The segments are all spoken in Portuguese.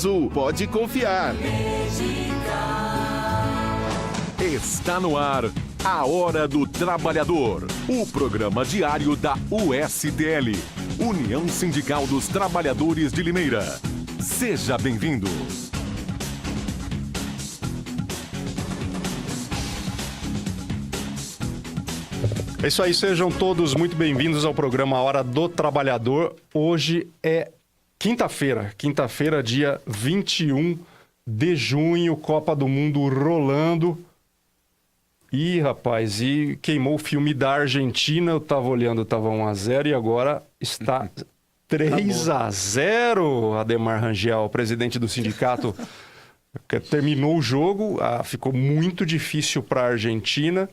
Sul. Pode confiar. Está no ar a Hora do Trabalhador, o programa diário da USTL, União Sindical dos Trabalhadores de Limeira. Seja bem-vindo. É isso aí, sejam todos muito bem-vindos ao programa Hora do Trabalhador. Hoje é quinta-feira, dia 21 de junho, Copa do Mundo rolando. Ih, rapaz, e queimou o filme da Argentina, eu tava olhando, tava 1-0 e agora está 3-0, Ademar Rangel, presidente do sindicato. Terminou o jogo, ficou muito difícil para a Argentina.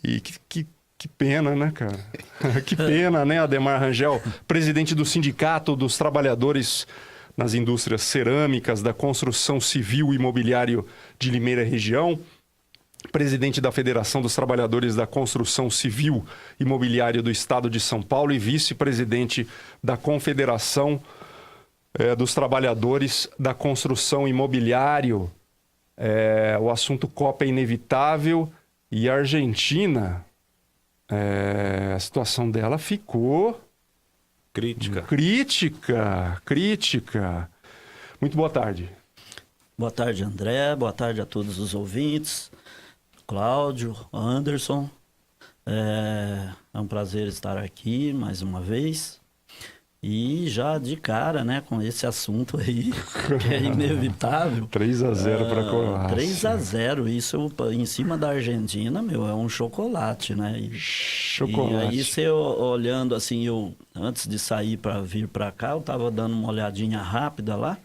E que pena, né, cara? Que pena, né, Ademar Rangel, presidente do Sindicato dos Trabalhadores nas Indústrias Cerâmicas, da Construção Civil e Imobiliário de Limeira Região, presidente da Federação dos Trabalhadores da Construção Civil e Imobiliário do Estado de São Paulo e vice-presidente da Confederação dos Trabalhadores da Construção Imobiliário. O assunto Copa é inevitável. E a Argentina, a situação dela ficou... Crítica. Muito boa tarde. Boa tarde, André. Boa tarde a todos os ouvintes. Cláudio, Anderson. É um prazer estar aqui mais uma vez. E já de cara, né, com esse assunto aí, que é inevitável. 3-0 para a Croácia. 3-0, isso em cima da Argentina, é um chocolate, né? Chocolate. E aí você olhando assim, antes de sair para vir para cá, eu tava dando uma olhadinha rápida lá.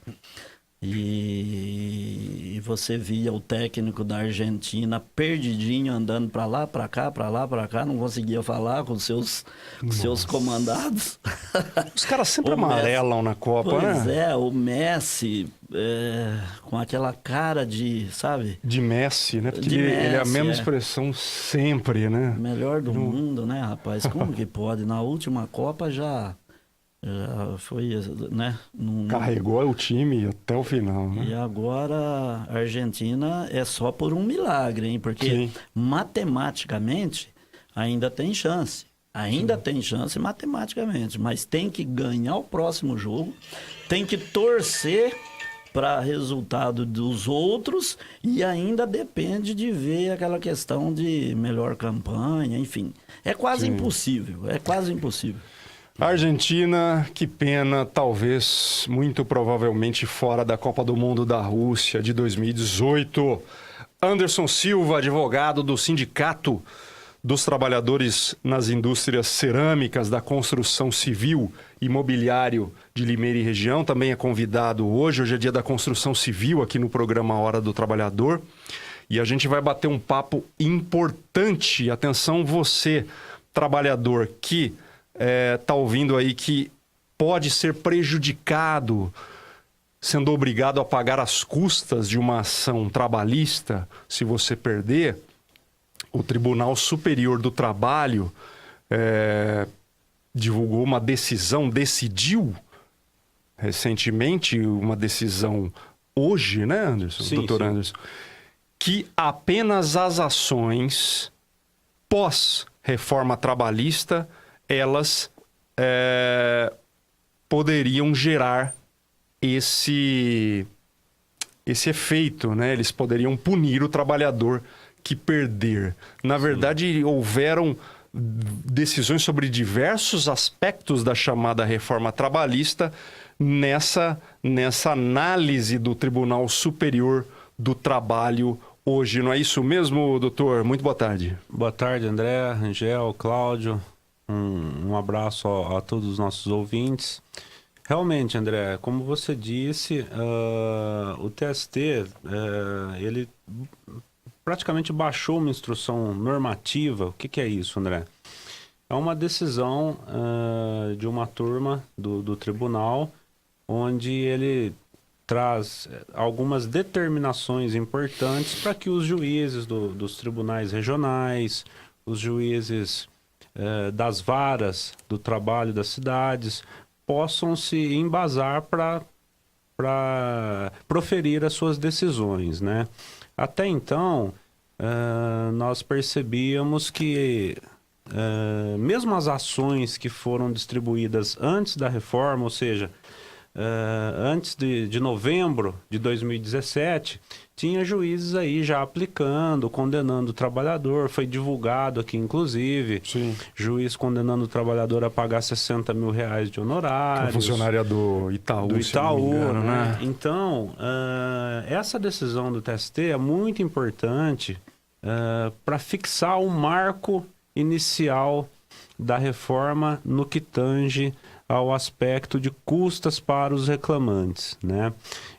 E você via o técnico da Argentina perdidinho, andando para lá, para cá, não conseguia falar com seus comandados. Os caras sempre amarelam na Copa, pois né? O Messi com aquela cara de, sabe? De Messi, né? Porque ele é a mesma expressão sempre, né? Melhor do mundo, né, rapaz? Como que pode? Na última Copa já foi, né? Carregou o time até o final, né? E agora a Argentina é só por um milagre, hein? Porque matematicamente ainda tem chance. Tem chance matematicamente, mas tem que ganhar o próximo jogo, tem que torcer para resultado dos outros e ainda depende de ver aquela questão de melhor campanha, enfim. É quase impossível. Argentina, que pena, talvez, muito provavelmente fora da Copa do Mundo da Rússia de 2018. Anderson Silva, advogado do Sindicato dos Trabalhadores nas Indústrias Cerâmicas da Construção Civil e Imobiliário de Limeira e Região, também é convidado hoje. Hoje é dia da Construção Civil aqui no programa Hora do Trabalhador. E a gente vai bater um papo importante. Atenção você, trabalhador, que está ouvindo aí, que pode ser prejudicado sendo obrigado a pagar as custas de uma ação trabalhista se você perder. O Tribunal Superior do Trabalho divulgou uma decisão, decidiu recentemente uma decisão hoje, né, Anderson? Doutor Anderson, que apenas as ações pós-reforma trabalhista elas poderiam gerar esse efeito, né? Eles poderiam punir o trabalhador que perder. Na verdade, houveram decisões sobre diversos aspectos da chamada reforma trabalhista nessa análise do Tribunal Superior do Trabalho hoje. Não é isso mesmo, doutor? Muito boa tarde. Boa tarde, André, Rangel, Cláudio. Um abraço a todos os nossos ouvintes. Realmente, André, como você disse, o TST, ele praticamente baixou uma instrução normativa. O que é isso, André? É uma decisão de uma turma do tribunal, onde ele traz algumas determinações importantes para que os juízes dos tribunais regionais, os juízes das varas do trabalho das cidades, possam se embasar para proferir as suas decisões, né? Até então, nós percebíamos que mesmo as ações que foram distribuídas antes da reforma, ou seja, antes de novembro de 2017, tinha juízes aí já aplicando, condenando o trabalhador. Foi divulgado aqui, inclusive, Sim. Juiz condenando o trabalhador a pagar R$60 mil de honorários. Funcionária do Itaú, Do se eu não me Itaú, engano, né? Então, essa decisão do TST é muito importante para fixar o marco inicial da reforma no que tange ao aspecto de custas para os reclamantes, né?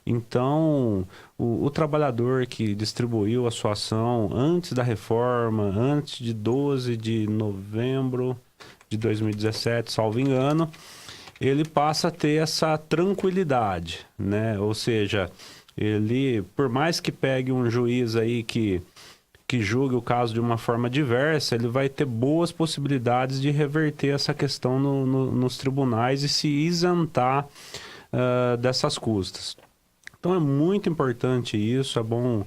Então, o trabalhador que distribuiu a sua ação antes da reforma, antes de 12 de novembro de 2017, salvo engano, ele passa a ter essa tranquilidade, né? Ou seja, ele, por mais que pegue um juiz aí que julgue o caso de uma forma diversa, ele vai ter boas possibilidades de reverter essa questão nos tribunais e se isentar dessas custas. Então é muito importante isso, é bom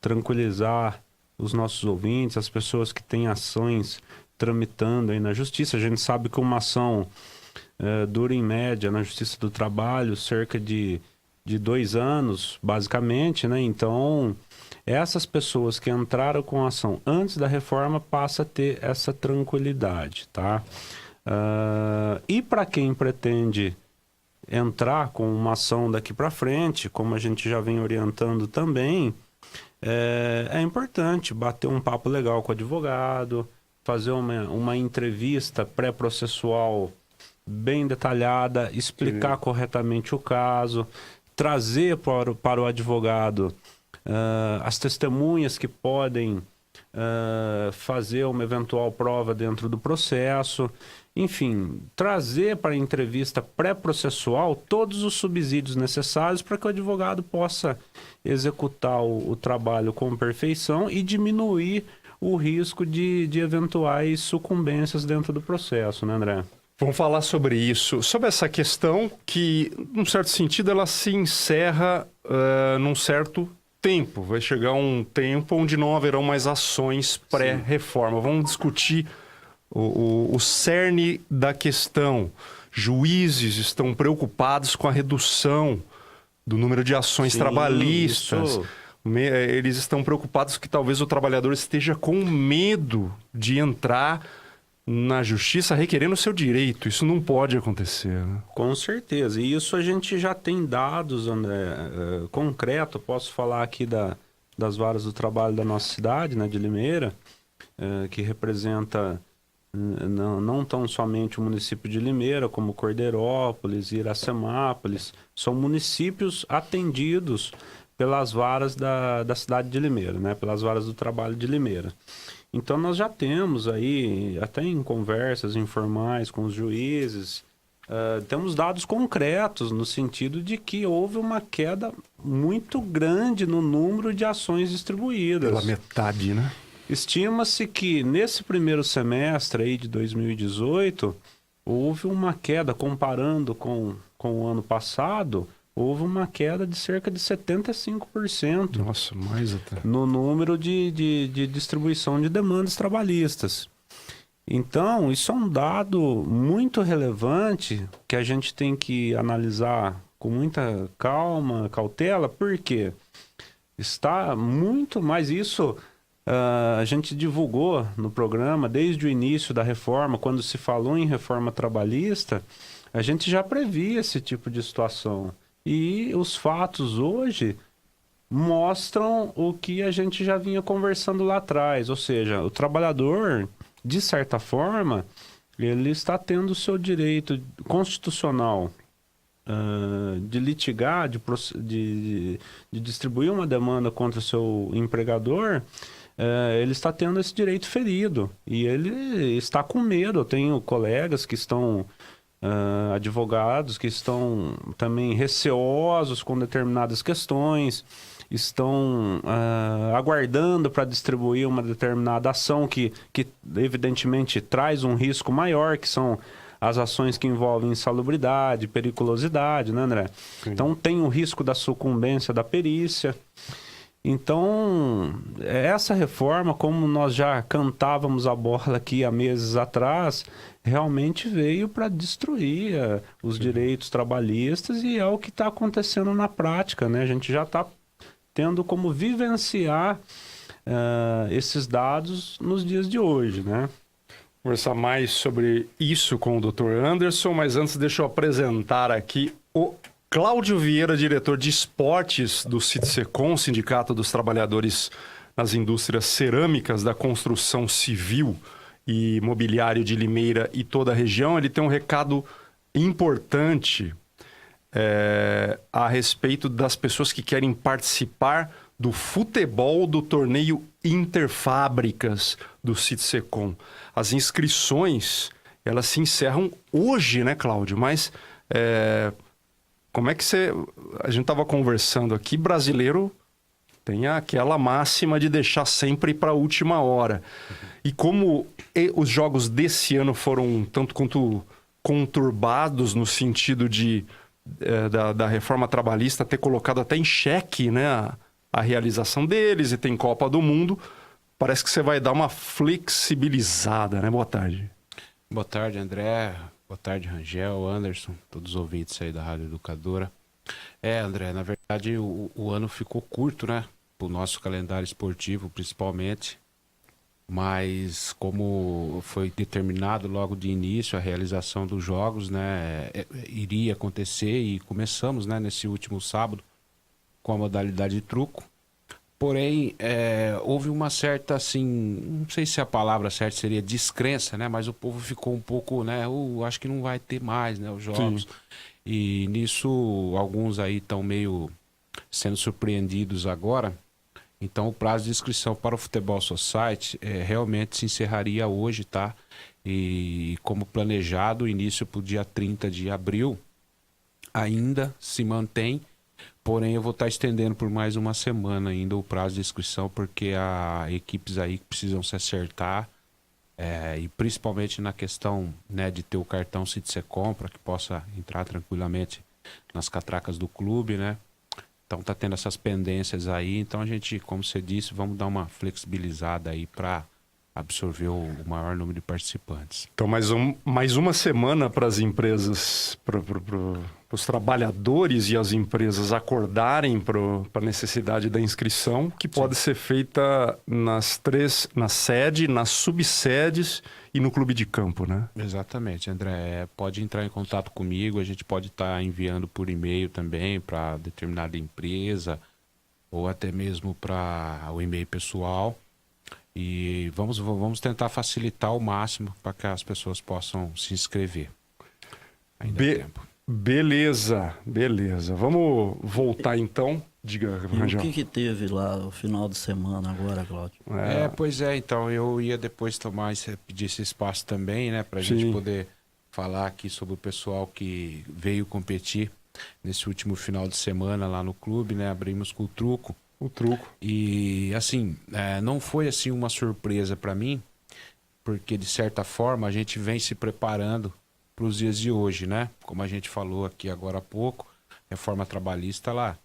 tranquilizar os nossos ouvintes, as pessoas que têm ações tramitando aí na justiça. A gente sabe que uma ação dura em média na Justiça do Trabalho cerca de 2 anos, basicamente, né? Então, essas pessoas que entraram com a ação antes da reforma passam a ter essa tranquilidade, tá? E para quem pretende entrar com uma ação daqui para frente, como a gente já vem orientando também, é importante bater um papo legal com o advogado, fazer uma entrevista pré-processual bem detalhada, explicar corretamente o caso, trazer para o advogado as testemunhas que podem fazer uma eventual prova dentro do processo, enfim, trazer para a entrevista pré-processual todos os subsídios necessários para que o advogado possa executar o trabalho com perfeição e diminuir o risco de eventuais sucumbências dentro do processo, né, André? Vamos falar sobre isso, sobre essa questão que, num certo sentido, ela se encerra num certo tempo. Vai chegar um tempo onde não haverão mais ações pré-reforma. Vamos discutir o cerne da questão. Juízes estão preocupados com a redução do número de ações trabalhistas. Isso. Eles estão preocupados que talvez o trabalhador esteja com medo de entrar na justiça requerendo o seu direito. Isso não pode acontecer, né? Com certeza. E isso a gente já tem dados, André, concreto. Posso falar aqui das varas do trabalho da nossa cidade, né, de Limeira, que representa não tão somente o município de Limeira, como Cordeirópolis e Iracemápolis. São municípios atendidos pelas varas da cidade de Limeira, né, pelas varas do trabalho de Limeira. Então, nós já temos aí, até em conversas informais com os juízes, temos dados concretos no sentido de que houve uma queda muito grande no número de ações distribuídas. Pela metade, né? Estima-se que nesse primeiro semestre aí de 2018, houve uma queda, comparando com o ano passado, houve uma queda de cerca de 75%. Nossa, mais até. No número de distribuição de demandas trabalhistas. Então, isso é um dado muito relevante que a gente tem que analisar com muita calma, cautela, porque está muito mais isso. A gente divulgou no programa desde o início da reforma, quando se falou em reforma trabalhista, a gente já previa esse tipo de situação. E os fatos hoje mostram o que a gente já vinha conversando lá atrás. Ou seja, o trabalhador, de certa forma, ele está tendo o seu direito constitucional de litigar, de distribuir uma demanda contra o seu empregador. Ele está tendo esse direito ferido e ele está com medo. Eu tenho colegas que estão... advogados que estão também receosos com determinadas questões, estão aguardando para distribuir uma determinada ação que evidentemente traz um risco maior, que são as ações que envolvem insalubridade, periculosidade, né, André? Sim. Então tem o risco da sucumbência da perícia. Então, essa reforma, como nós já cantávamos a bola aqui há meses atrás, realmente veio para destruir os direitos trabalhistas e é o que está acontecendo na prática, né? A gente já está tendo como vivenciar esses dados nos dias de hoje, né? Conversar mais sobre isso com o Dr. Anderson, mas antes deixa eu apresentar aqui o Cláudio Vieira, diretor de esportes do Sitsecom, Sindicato dos Trabalhadores nas Indústrias Cerâmicas da Construção Civil e Mobiliário de Limeira e toda a região. Ele tem um recado importante a respeito das pessoas que querem participar do futebol do torneio Interfábricas do Sitsecom. As inscrições, elas se encerram hoje, né, Cláudio? Mas como é que você... A gente estava conversando aqui, brasileiro tem aquela máxima de deixar sempre para a última hora. E como os jogos desse ano foram tanto quanto conturbados no sentido da reforma trabalhista ter colocado até em xeque, né, a realização deles, e tem Copa do Mundo, parece que você vai dar uma flexibilizada, né? Boa tarde. Boa tarde, André. Boa tarde, Rangel, Anderson, todos os ouvintes aí da Rádio Educadora. André, na verdade o ano ficou curto, né? Pro nosso calendário esportivo, principalmente. Mas como foi determinado logo de início a realização dos jogos, né? Iria acontecer e começamos, né? Nesse último sábado com a modalidade de truco. Porém, houve uma certa, assim, não sei se a palavra certa seria descrença, né? Mas o povo ficou um pouco, né? Acho que não vai ter mais, né? Os jogos. Sim. E nisso, alguns aí estão meio sendo surpreendidos agora. Então, o prazo de inscrição para o Futebol Society realmente se encerraria hoje, tá? E como planejado, o início para o dia 30 de abril ainda se mantém. Porém, eu vou estar estendendo por mais uma semana ainda o prazo de inscrição, porque há equipes aí que precisam se acertar, e principalmente na questão, né, de ter o cartão Sitsecom para que possa entrar tranquilamente nas catracas do clube, né? Então tá tendo essas pendências aí, então a gente, como você disse, vamos dar uma flexibilizada aí para absorver o maior número de participantes. Então, mais uma semana para as empresas, para os trabalhadores e as empresas acordarem para a necessidade da inscrição, que pode ser feita na sede, nas subsedes e no clube de campo, né? Exatamente, André. Pode entrar em contato comigo, a gente pode estar enviando por e-mail também para determinada empresa ou até mesmo para o e-mail pessoal. E vamos tentar facilitar ao máximo para que as pessoas possam se inscrever. Ainda é tempo. Beleza. Vamos voltar então. Diga, Rangel. E o que teve lá no final de semana agora, Cláudio? Pois é, então eu ia depois pedir esse espaço também, né? Para a gente poder falar aqui sobre o pessoal que veio competir nesse último final de semana lá no clube, né? Abrimos com o truco. E assim, não foi assim uma surpresa para mim, porque de certa forma a gente vem se preparando para os dias de hoje, né? Como a gente falou aqui agora há pouco, a reforma trabalhista lá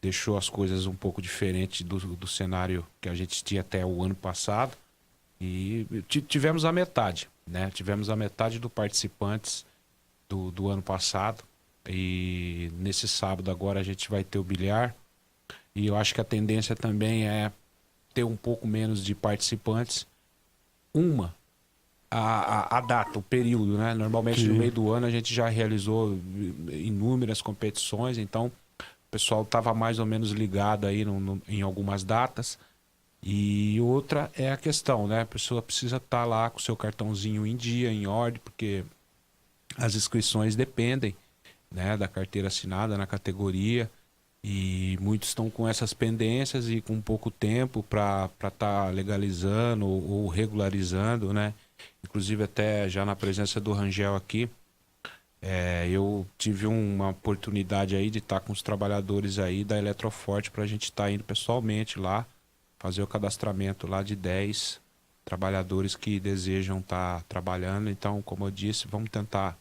deixou as coisas um pouco diferentes do cenário que a gente tinha até o ano passado, e tivemos a metade, né? Tivemos a metade dos participantes do ano passado, e nesse sábado agora a gente vai ter o bilhar. E eu acho que a tendência também é ter um pouco menos de participantes. A data, o período, né? Normalmente no meio do ano a gente já realizou inúmeras competições, então o pessoal estava mais ou menos ligado aí em algumas datas. E outra é a questão, né? A pessoa precisa estar lá com o seu cartãozinho em dia, em ordem, porque as inscrições dependem, né, da carteira assinada na categoria. E muitos estão com essas pendências e com pouco tempo para estar legalizando ou regularizando, né? Inclusive até já na presença do Rangel aqui, eu tive uma oportunidade aí de estar com os trabalhadores aí da Eletroforte para a gente estar indo pessoalmente lá, fazer o cadastramento lá de 10 trabalhadores que desejam estar trabalhando. Então, como eu disse, vamos tentar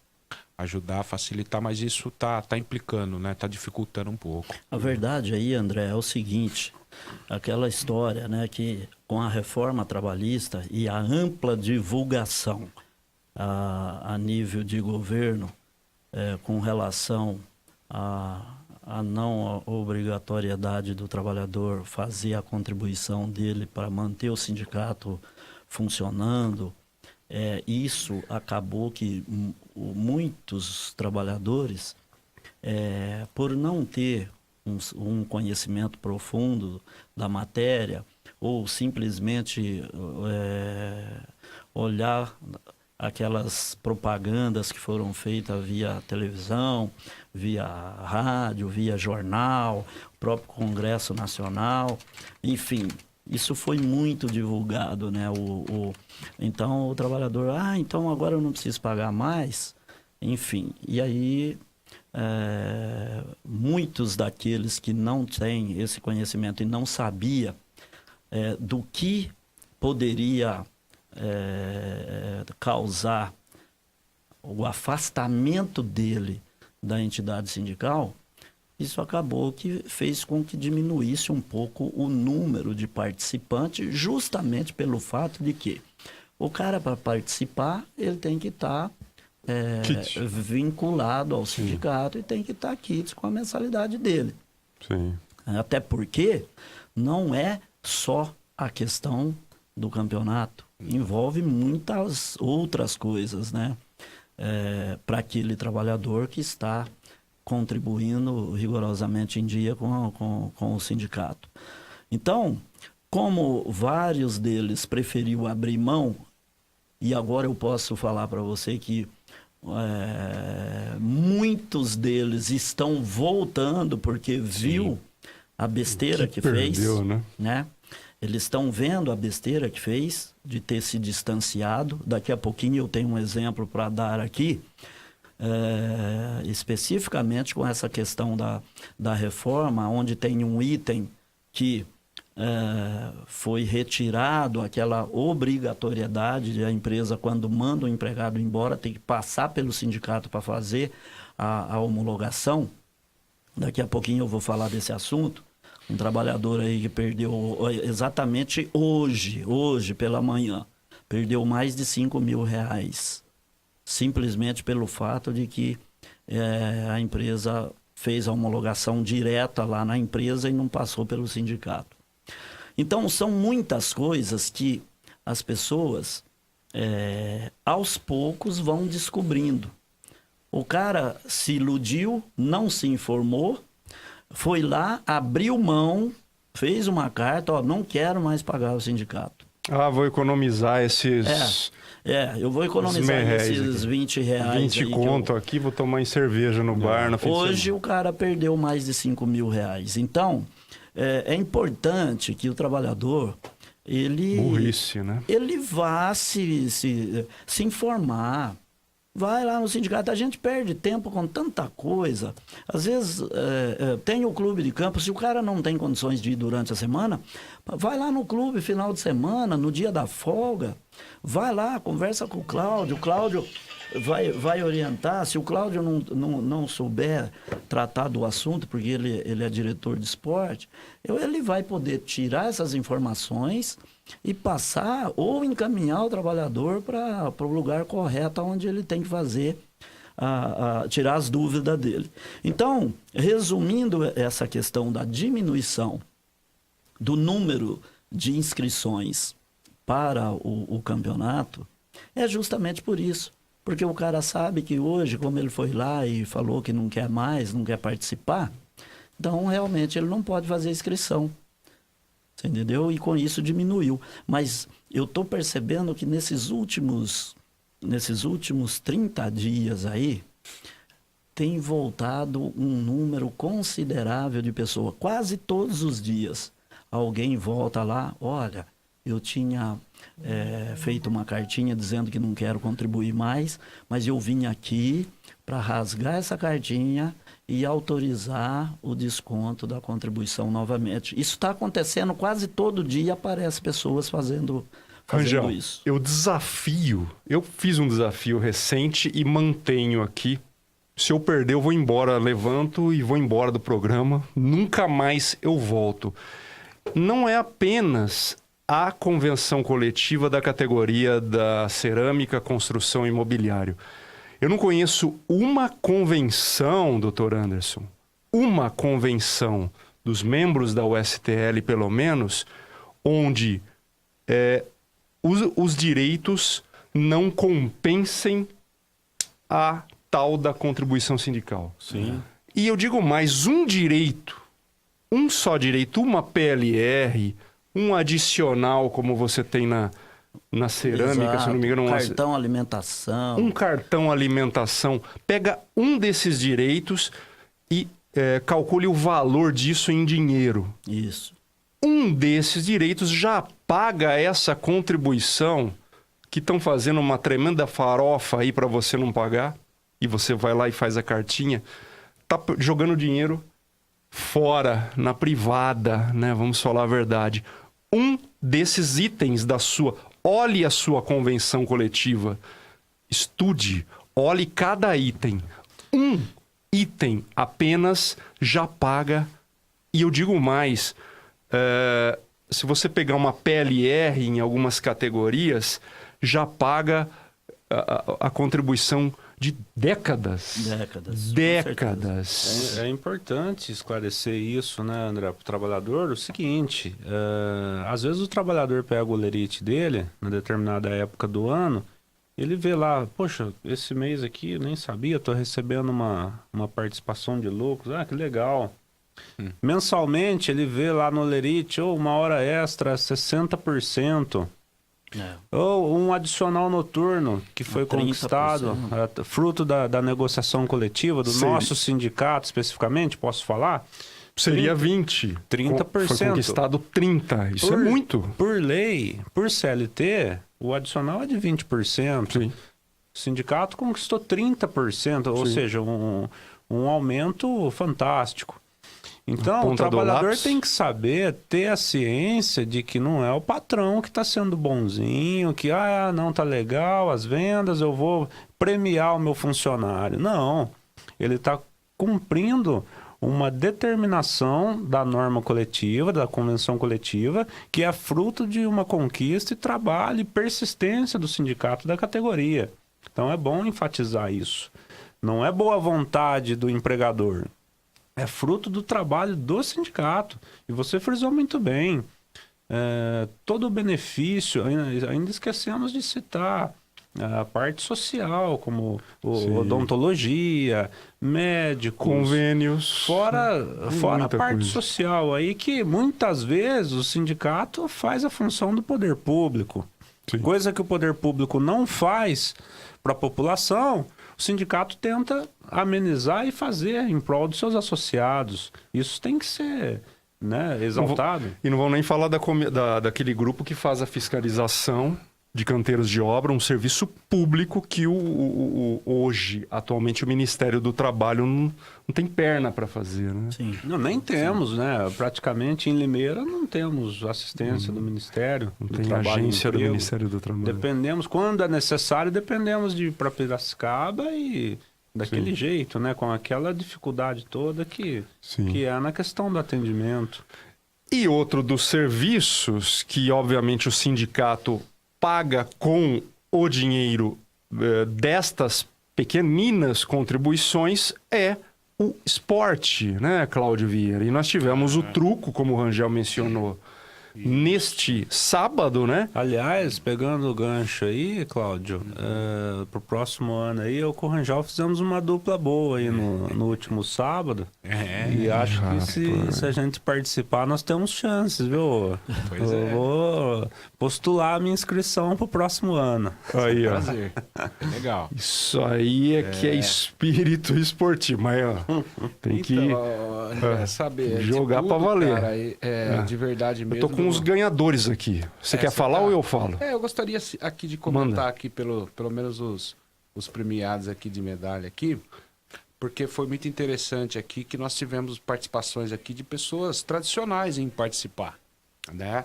ajudar, facilitar, mas isso tá implicando, né? Tá dificultando um pouco. A verdade aí, André, é o seguinte, aquela história, né, que com a reforma trabalhista e a ampla divulgação a nível de governo com relação a não obrigatoriedade do trabalhador fazer a contribuição dele para manter o sindicato funcionando, isso acabou que muitos trabalhadores, por não ter um conhecimento profundo da matéria, ou simplesmente olhar aquelas propagandas que foram feitas via televisão, via rádio, via jornal, o próprio Congresso Nacional, enfim, isso foi muito divulgado, né? Então o trabalhador, então agora eu não preciso pagar mais, enfim, e aí muitos daqueles que não têm esse conhecimento e não sabia do que poderia causar o afastamento dele da entidade sindical, isso acabou que fez com que diminuísse um pouco o número de participantes, justamente pelo fato de que o cara, para participar, ele tem que estar vinculado ao sindicato e tem que estar quites com a mensalidade dele. Sim. Até porque não é só a questão do campeonato, envolve muitas outras coisas, né? Para aquele trabalhador que está contribuindo rigorosamente em dia com o sindicato. Então, como vários deles preferiu abrir mão, e agora eu posso falar para você que muitos deles estão voltando porque viu a besteira que perdeu, fez, né? Eles estão vendo a besteira que fez de ter se distanciado. Daqui a pouquinho eu tenho um exemplo para dar aqui, especificamente com essa questão da reforma, onde tem um item que foi retirado, aquela obrigatoriedade de a empresa, quando manda o empregado embora, tem que passar pelo sindicato para fazer a homologação. Daqui a pouquinho eu vou falar desse assunto. Um trabalhador aí que perdeu exatamente hoje pela manhã, perdeu mais de R$5.000, simplesmente pelo fato de que a empresa fez a homologação direta lá na empresa e não passou pelo sindicato. Então, são muitas coisas que as pessoas, aos poucos, vão descobrindo. O cara se iludiu, não se informou, foi lá, abriu mão, fez uma carta, não quero mais pagar o sindicato. Vou economizar esses... eu vou economizar esses R$20. 20 conto aqui, vou tomar em cerveja no bar na fim de semana. Hoje o cara perdeu mais de R$5.000. Então, é importante que o trabalhador, burrice, né? Ele vá se informar. Vai lá no sindicato, a gente perde tempo com tanta coisa. Às vezes tem o clube de campo, se o cara não tem condições de ir durante a semana, vai lá no clube final de semana, no dia da folga, vai lá, conversa com o Cláudio vai orientar. Se o Cláudio não souber tratar do assunto, porque ele é diretor de esporte, ele vai poder tirar essas informações e passar ou encaminhar o trabalhador para o lugar correto onde ele tem que fazer, tirar as dúvidas dele. Então, resumindo essa questão da diminuição do número de inscrições para o campeonato, é justamente por isso. Porque o cara sabe que hoje, como ele foi lá e falou que não quer mais, não quer participar, então realmente ele não pode fazer inscrição. Você entendeu? E com isso diminuiu. Mas eu estou percebendo que nesses últimos 30 dias aí, tem voltado um número considerável de pessoas. Quase todos os dias alguém volta lá, olha, eu tinha feito uma cartinha dizendo que não quero contribuir mais, mas eu vim aqui para rasgar essa cartinha e autorizar o desconto da contribuição novamente. Isso está acontecendo quase todo dia, aparece pessoas fazendo Rangel, isso. eu fiz um desafio recente e mantenho aqui. Se eu perder, eu vou embora, levanto e vou embora do programa. Nunca mais eu volto. Não é apenas a convenção coletiva da categoria da cerâmica, construção e imobiliário. Eu não conheço uma convenção, doutor Anderson, uma convenção dos membros da USTL, pelo menos, onde os direitos não compensem a tal da contribuição sindical. Sim. E eu digo mais, um só direito, uma PLR, um adicional como você tem na cerâmica, Exato. se eu não me engano. Cartão alimentação. Um cartão alimentação. Pega um desses direitos e calcule o valor disso em dinheiro. Isso. Um desses direitos já paga essa contribuição que estão fazendo uma tremenda farofa aí para você não pagar, e você vai lá e faz a cartinha, tá jogando dinheiro fora, na privada, né? Vamos falar a verdade. Um desses itens olhe a sua convenção coletiva, estude, olhe cada item. Um item apenas já paga, e eu digo mais, se você pegar uma PLR em algumas categorias, já paga a contribuição de décadas. Décadas. É importante esclarecer isso, né, André, para o trabalhador, o seguinte, às vezes o trabalhador pega o lerite dele, na determinada época do ano, ele vê lá, poxa, esse mês aqui eu nem sabia, estou recebendo uma participação de lucros, que legal. Mensalmente ele vê lá no lerite, uma hora extra, 60%. Ou um adicional noturno que foi 30%. Conquistado, fruto da negociação coletiva, do nosso sindicato especificamente, posso falar? Seria 20%. 30%. Foi conquistado 30%. Isso é muito. Por lei, por CLT, o adicional é de 20%. Sim. O sindicato conquistou 30%, ou seja, um aumento fantástico. Então, o trabalhador tem que saber, ter a ciência de que não é o patrão que está sendo bonzinho, que, não, tá legal, as vendas, eu vou premiar o meu funcionário. Não, ele está cumprindo uma determinação da norma coletiva, da convenção coletiva, que é fruto de uma conquista e trabalho e persistência do sindicato da categoria. Então, é bom enfatizar isso. Não é boa vontade do empregador. É fruto do trabalho do sindicato. E você frisou muito bem. Todo o benefício, ainda esquecemos de citar a parte social, como odontologia, médicos. Convênios. Fora a parte coisa. social aí, que muitas vezes o sindicato faz a função do poder público. Sim. Coisa que o poder público não faz para a população, o sindicato tenta amenizar e fazer em prol dos seus associados. Isso tem que ser, né, exaltado. E não vão nem falar daquele grupo que faz a fiscalização de canteiros de obra, um serviço público que hoje, atualmente, o Ministério do Trabalho não tem perna para fazer, né? Sim. Não, nem temos, né? Praticamente em Limeira não temos assistência do Ministério não do tem Trabalho. Agência do Ministério do Trabalho. Dependemos, quando é necessário, dependemos de ir para Piracicaba e daquele jeito, né? Com aquela dificuldade toda que é na questão do atendimento. E outro dos serviços que, obviamente, o sindicato paga com o dinheiro destas pequeninas contribuições é o esporte, né, Cláudio Vieira? E nós tivemos o truco, como o Rangel mencionou, neste sábado, né? Aliás, pegando o gancho aí, Cláudio, pro próximo ano aí, eu com o Rangel fizemos uma dupla boa aí no último sábado. E acho que se a gente participar, nós temos chances, viu? Eu vou postular a minha inscrição pro próximo ano. Aí, ó. Prazer. Legal. Isso aí que é espírito esportivo, mas ó, tem que saber jogar para valer. Cara, de verdade mesmo. Eu tô com os ganhadores aqui. Você quer falar ou eu falo? Eu gostaria aqui de comentar aqui pelo menos os premiados aqui de medalha aqui, porque foi muito interessante aqui que nós tivemos participações aqui de pessoas tradicionais em participar, né?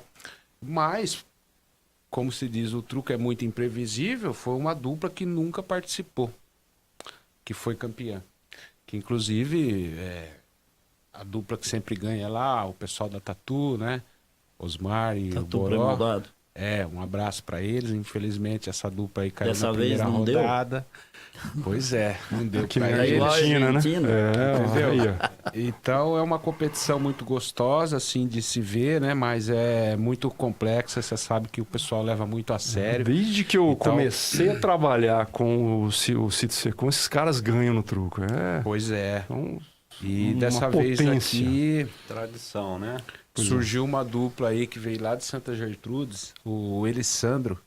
Mas como se diz, o truco é muito imprevisível, foi uma dupla que nunca participou, que foi campeã. Que inclusive a dupla que sempre ganha lá, o pessoal da Tatu, né? Osmar e Tatu o Boró. Premodado. Um abraço para eles. Infelizmente essa dupla aí caiu Dessa na vez primeira não deu? rodada. Pois é, não deu Aqui na pra eles. Argentina, né? Argentina. Entendeu? Aí, ó. Então é uma competição muito gostosa, assim, de se ver, né? Mas é muito complexa, você sabe que o pessoal leva muito a sério. Desde que eu Então- comecei a trabalhar com o Cito Secom, esses caras ganham no truco. Pois é. Então, E uma dessa vez potência. aqui Tradição, né? surgiu uma dupla aí que veio lá de Santa Gertrudes, o Elisandro,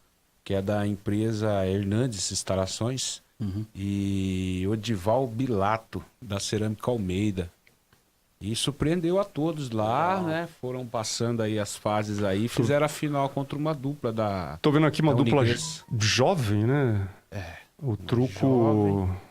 que é da empresa Hernandes Instalações, e o Odival Bilato, da Cerâmica Almeida. E surpreendeu a todos lá, né? Foram passando aí as fases aí, fizeram a final contra uma dupla da... tô vendo aqui uma da dupla Unigres. jovem, né? O truco... jovem.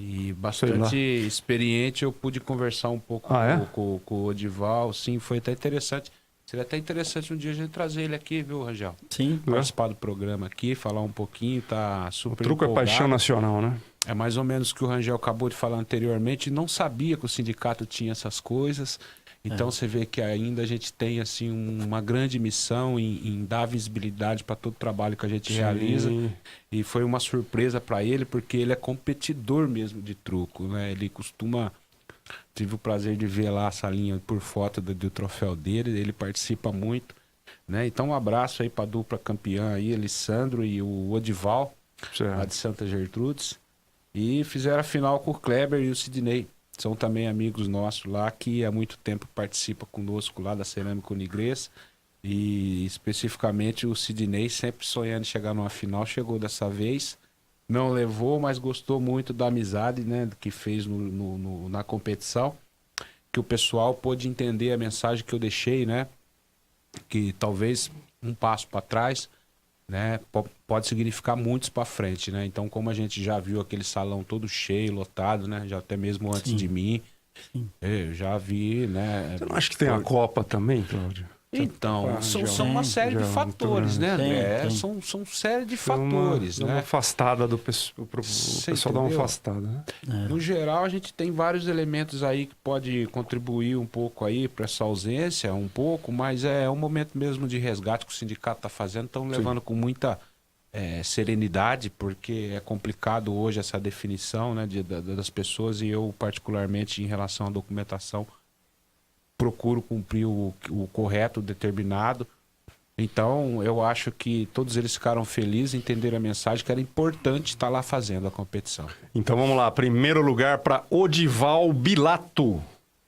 E bastante experiente, eu pude conversar um pouco com o Odival, sim, foi até interessante. Seria até interessante um dia a gente trazer ele aqui, viu, Rangel? Sim. Participar do programa aqui, falar um pouquinho, tá O super truco é empolgado. paixão nacional, né? É mais ou menos o que o Rangel acabou de falar anteriormente, não sabia que o sindicato tinha essas coisas. Então você vê que ainda a gente tem assim uma grande missão em dar visibilidade para todo o trabalho que a gente realiza. E foi uma surpresa para ele, porque ele é competidor mesmo de truco, né? Ele costuma... Tive o prazer de ver lá a salinha por foto do troféu dele, ele participa muito, né? Então um abraço aí para a dupla campeã aí, Alessandro e o Odival, lá de Santa Gertrudes. E fizeram a final com o Kleber e o Sidney. São também amigos nossos lá que há muito tempo participa conosco lá da Cerâmica Unigres. E especificamente o Sidney, sempre sonhando em chegar numa final, chegou dessa vez. Não levou, mas gostou muito da amizade, né, que fez na competição. Que o pessoal pôde entender a mensagem que eu deixei, né? Que talvez um passo para trás, né, pode significar muitos para frente, né? Então, como a gente já viu aquele salão todo cheio, lotado, né? Já até mesmo antes de mim, eu já vi, né? Você não acha que tem a Copa também, Cláudio? Então, são uma série de fatores, né, André? Tem. São série de fatores, Dá né? uma afastada do pessoal. O Você pessoal dá uma entendeu? afastada, né? No geral, a gente tem vários elementos aí que pode contribuir um pouco aí para essa ausência, um pouco, mas é um momento mesmo de resgate que o sindicato está fazendo, estão levando com muita serenidade, porque é complicado hoje essa definição, né, das pessoas, e eu particularmente em relação à documentação procuro cumprir o correto, o determinado. Então, eu acho que todos eles ficaram felizes, entenderam a mensagem, que era importante estar lá fazendo a competição. Então vamos lá. Primeiro lugar para Odival Bilato,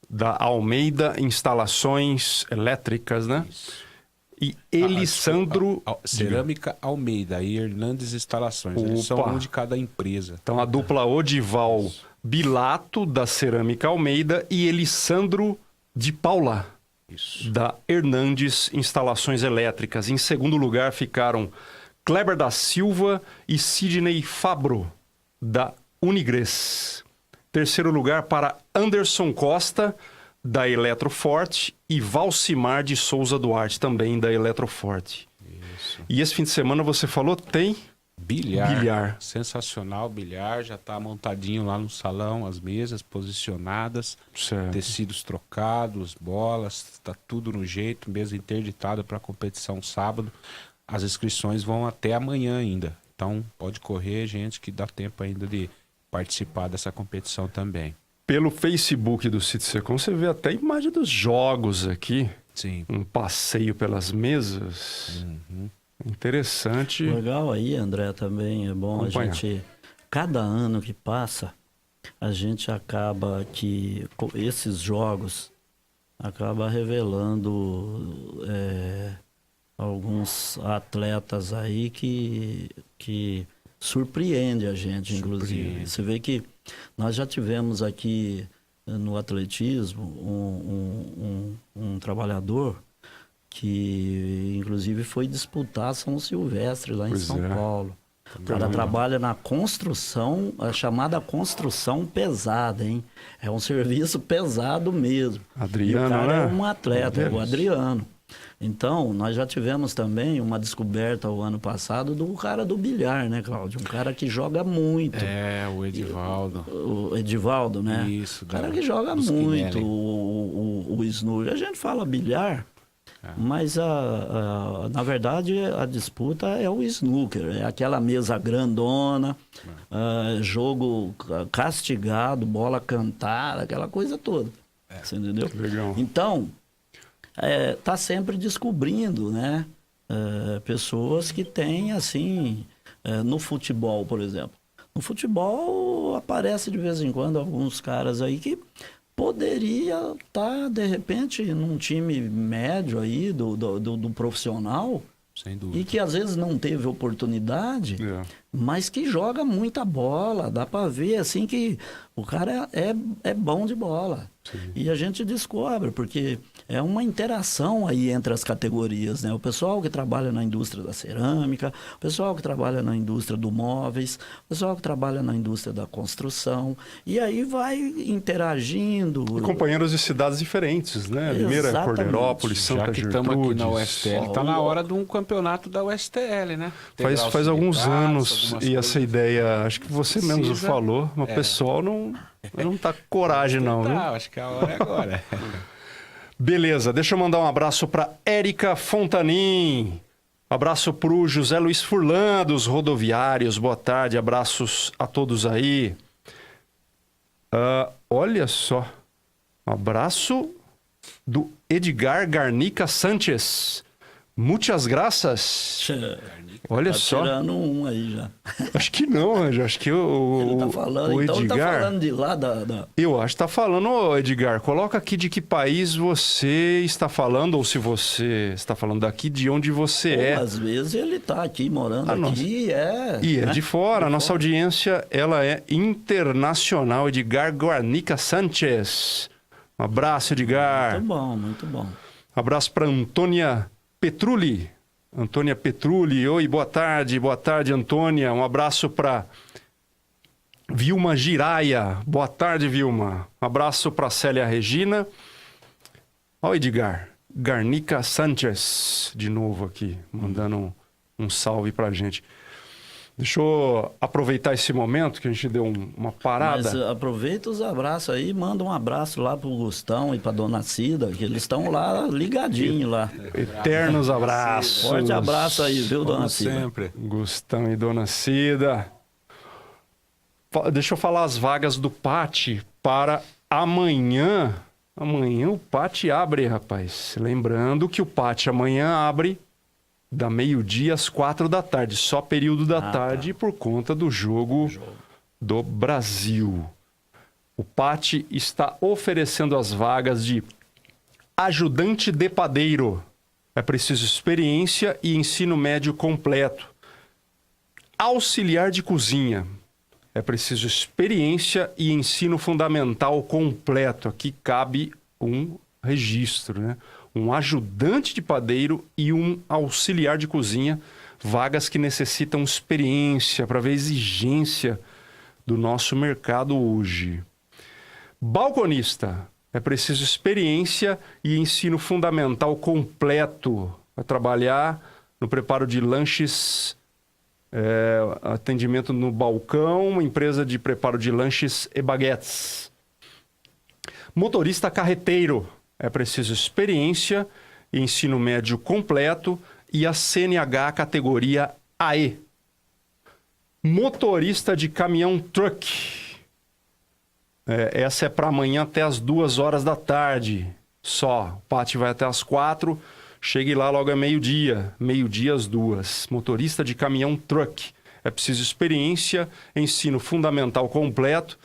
da Almeida Instalações Elétricas, né? E Elisandro... Cerâmica Almeida e Hernandes Instalações. Eles são Opa. um de cada empresa. Então a dupla Odival Bilato, da Cerâmica Almeida, e Elisandro de Paula, da Hernandes Instalações Elétricas. Em segundo lugar ficaram Kleber da Silva e Sidney Fabro, da Unigres. Terceiro lugar para Anderson Costa, da Eletroforte, e Valcimar de Souza Duarte, também da Eletroforte. E esse fim de semana você falou, tem Bilhar. Sensacional bilhar. Já está montadinho lá no salão, as mesas posicionadas, Certo. tecidos trocados, bolas, está tudo no jeito, mesa interditada para a competição sábado. As inscrições vão até amanhã ainda. Então pode correr, gente, que dá tempo ainda de participar dessa competição também. Pelo Facebook do Cito Secom, você vê até a imagem dos jogos aqui. Sim. Um passeio pelas mesas. Interessante. Legal aí, André, também é bom Acompanhar. a gente... Cada ano que passa, a gente acaba que... Esses jogos acaba revelando alguns atletas aí que surpreende a gente, inclusive. Você vê que nós já tivemos aqui no atletismo um trabalhador que inclusive foi disputar São Silvestre lá em São Paulo. O cara trabalha na construção, a chamada construção pesada, hein? É um serviço pesado mesmo. Adriano, e o cara né? é um atleta, o Adriano. Então, nós já tivemos também uma descoberta o ano passado do cara do bilhar, né, Cláudio? Um cara que joga muito. O Edivaldo. O Edivaldo, né? Isso, o cara que joga muito, Spinelli. o snooker. A gente fala bilhar, mas na verdade a disputa é o snooker. É aquela mesa grandona, jogo castigado, bola cantada, aquela coisa toda. Você entendeu? Legal. Então, tá sempre descobrindo, né? Pessoas que têm, assim, no futebol, por exemplo. No futebol aparece de vez em quando alguns caras aí que poderia estar, de repente, num time médio aí do profissional Sem dúvida. e que às vezes não teve oportunidade, mas que joga muita bola. Dá para ver assim que o cara é bom de bola. Sim. E a gente descobre, porque é uma interação aí entre as categorias, né? O pessoal que trabalha na indústria da cerâmica, o pessoal que trabalha na indústria do móveis, o pessoal que trabalha na indústria da construção, e aí vai interagindo. E companheiros de cidades diferentes, né? Limeira, Exatamente. Corderópolis, Santa Já que estamos aqui Gertrudes. na USTL, tá na hora de um campeonato da USTL, né? Faz alguns anos e essa ideia, acho que você mesmo falou, mas o pessoal não tá com coragem não, viu? Acho que a hora é agora. Beleza, deixa eu mandar um abraço para Érica Fontanin. Abraço pro José Luiz Furlan, dos Rodoviários. Boa tarde, abraços a todos aí. Olha só, um abraço do Edgar Garnica Sanchez. Muitas graças. Olha Tá só. tirando um aí já. Acho que não, Anjo. Acho que Ele tá falando, o então ele tá Edgar... falando de lá da... Eu acho que tá falando, ô Edgar, coloca aqui de que país você está falando, ou se você está falando daqui, de onde você é. Às vezes ele tá aqui, morando Ah, aqui, E é né? de fora. A nossa audiência, ela é internacional. Edgar Guarnica Sanchez. Um abraço, Edgar. Muito bom, muito bom. Abraço para Antônia Petrulli. Antônia Petrulli. Oi, boa tarde, Antônia. Um abraço para Vilma Giraia. Boa tarde, Vilma. Um abraço para Célia Regina. Ó, Edgar. Garnica Sanchez, de novo aqui, mandando um salve pra gente. Deixa eu aproveitar esse momento que a gente deu uma parada. Mas aproveita os abraços aí, manda um abraço lá pro Gustão e pra Dona Cida, que eles estão lá ligadinhos lá. Eternos abraços. Forte abraço aí, viu, Dona Como Cida? sempre. Gustão e Dona Cida. Deixa eu falar as vagas do PAT para amanhã. Amanhã o PAT abre, rapaz. Lembrando que o PAT amanhã abre da meio-dia às 4 da tarde. Só período da tarde por conta do jogo do Brasil. O PAT está oferecendo as vagas de ajudante de padeiro. É preciso experiência e ensino médio completo. Auxiliar de cozinha. É preciso experiência e ensino fundamental completo. Aqui cabe um registro, né? Um ajudante de padeiro e um auxiliar de cozinha. Vagas que necessitam experiência para ver a exigência do nosso mercado hoje. Balconista. É preciso experiência e ensino fundamental completo para trabalhar no preparo de lanches, atendimento no balcão, uma empresa de preparo de lanches e baguetes. Motorista carreteiro. É preciso experiência e ensino médio completo e a CNH categoria AE. Motorista de caminhão truck. Essa é para amanhã até as 2 horas da tarde. Só. O PAT vai até as 4. Chegue lá logo a meio-dia. Meio-dia às 2. Motorista de caminhão truck. É preciso experiência, ensino fundamental completo,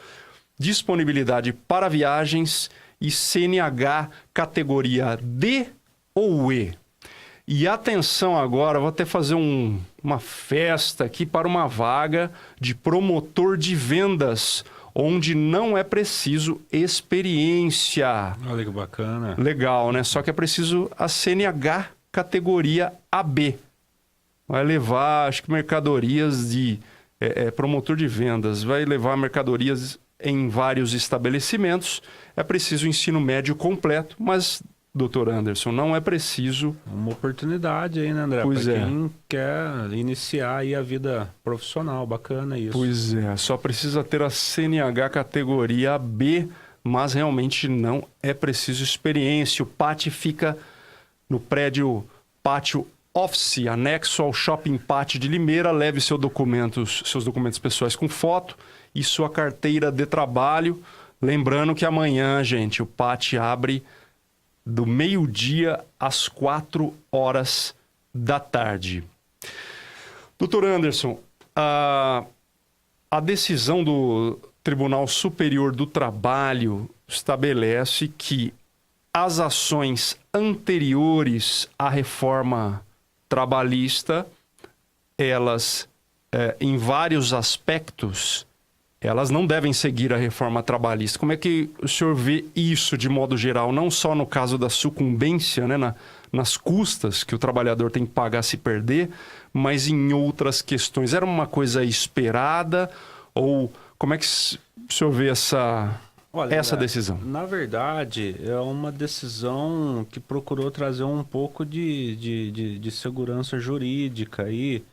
disponibilidade para viagens e CNH categoria D ou E. E atenção agora, vou até fazer uma festa aqui para uma vaga de promotor de vendas, onde não é preciso experiência. Olha que bacana. Legal, né? Só que é preciso a CNH categoria AB. Vai levar, acho que mercadorias de... promotor de vendas. Vai levar mercadorias em vários estabelecimentos. É preciso ensino médio completo, mas doutor Anderson, não é preciso... Uma oportunidade aí, né, André? Pois pra é. quem quer iniciar aí a vida profissional, bacana isso. Pois é, só precisa ter a CNH categoria B, mas realmente não é preciso experiência. O Pátio fica no prédio Pátio Office, anexo ao Shopping Pátio de Limeira. Leve seus documentos pessoais com foto e sua carteira de trabalho. Lembrando que amanhã, gente, o Pátio abre do meio-dia às 4 horas da tarde. Doutor Anderson, a decisão do Tribunal Superior do Trabalho estabelece que as ações anteriores à reforma trabalhista, elas, em vários aspectos, elas não devem seguir a reforma trabalhista. Como é que o senhor vê isso de modo geral? Não só no caso da sucumbência, né, nas custas que o trabalhador tem que pagar se perder, mas em outras questões. Era uma coisa esperada? Ou como é que o senhor vê essa decisão? Na verdade, é uma decisão que procurou trazer um pouco de segurança jurídica aí,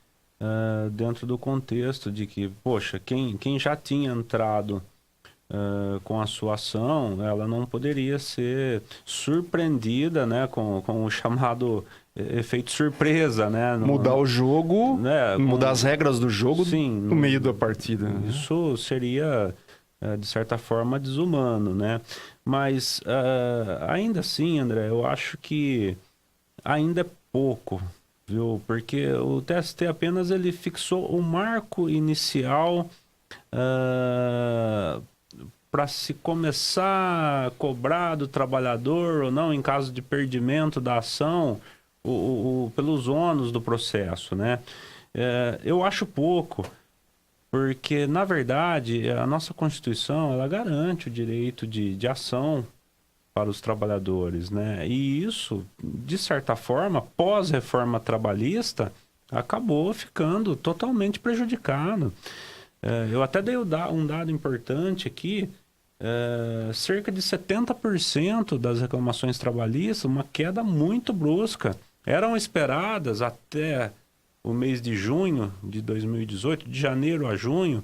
dentro do contexto de que, poxa, quem já tinha entrado com a sua ação, ela não poderia ser surpreendida, né, com o chamado efeito surpresa, né? Mudar o jogo, né, mudar as regras do jogo, sim, no meio da partida. Isso seria, de certa forma, desumano, né? Mas, ainda assim, André, eu acho que ainda é pouco, viu? Porque o TST apenas ele fixou o marco inicial para se começar a cobrar do trabalhador ou não, em caso de perdimento da ação, pelos ônus do processo, né? Eu acho pouco, porque, na verdade, a nossa Constituição ela garante o direito de ação para os trabalhadores, né? E isso, de certa forma, pós-reforma trabalhista, acabou ficando totalmente prejudicado. Eu até dei um dado importante aqui, cerca de 70% das reclamações trabalhistas, uma queda muito brusca. Eram esperadas até o mês de junho de 2018, de janeiro a junho,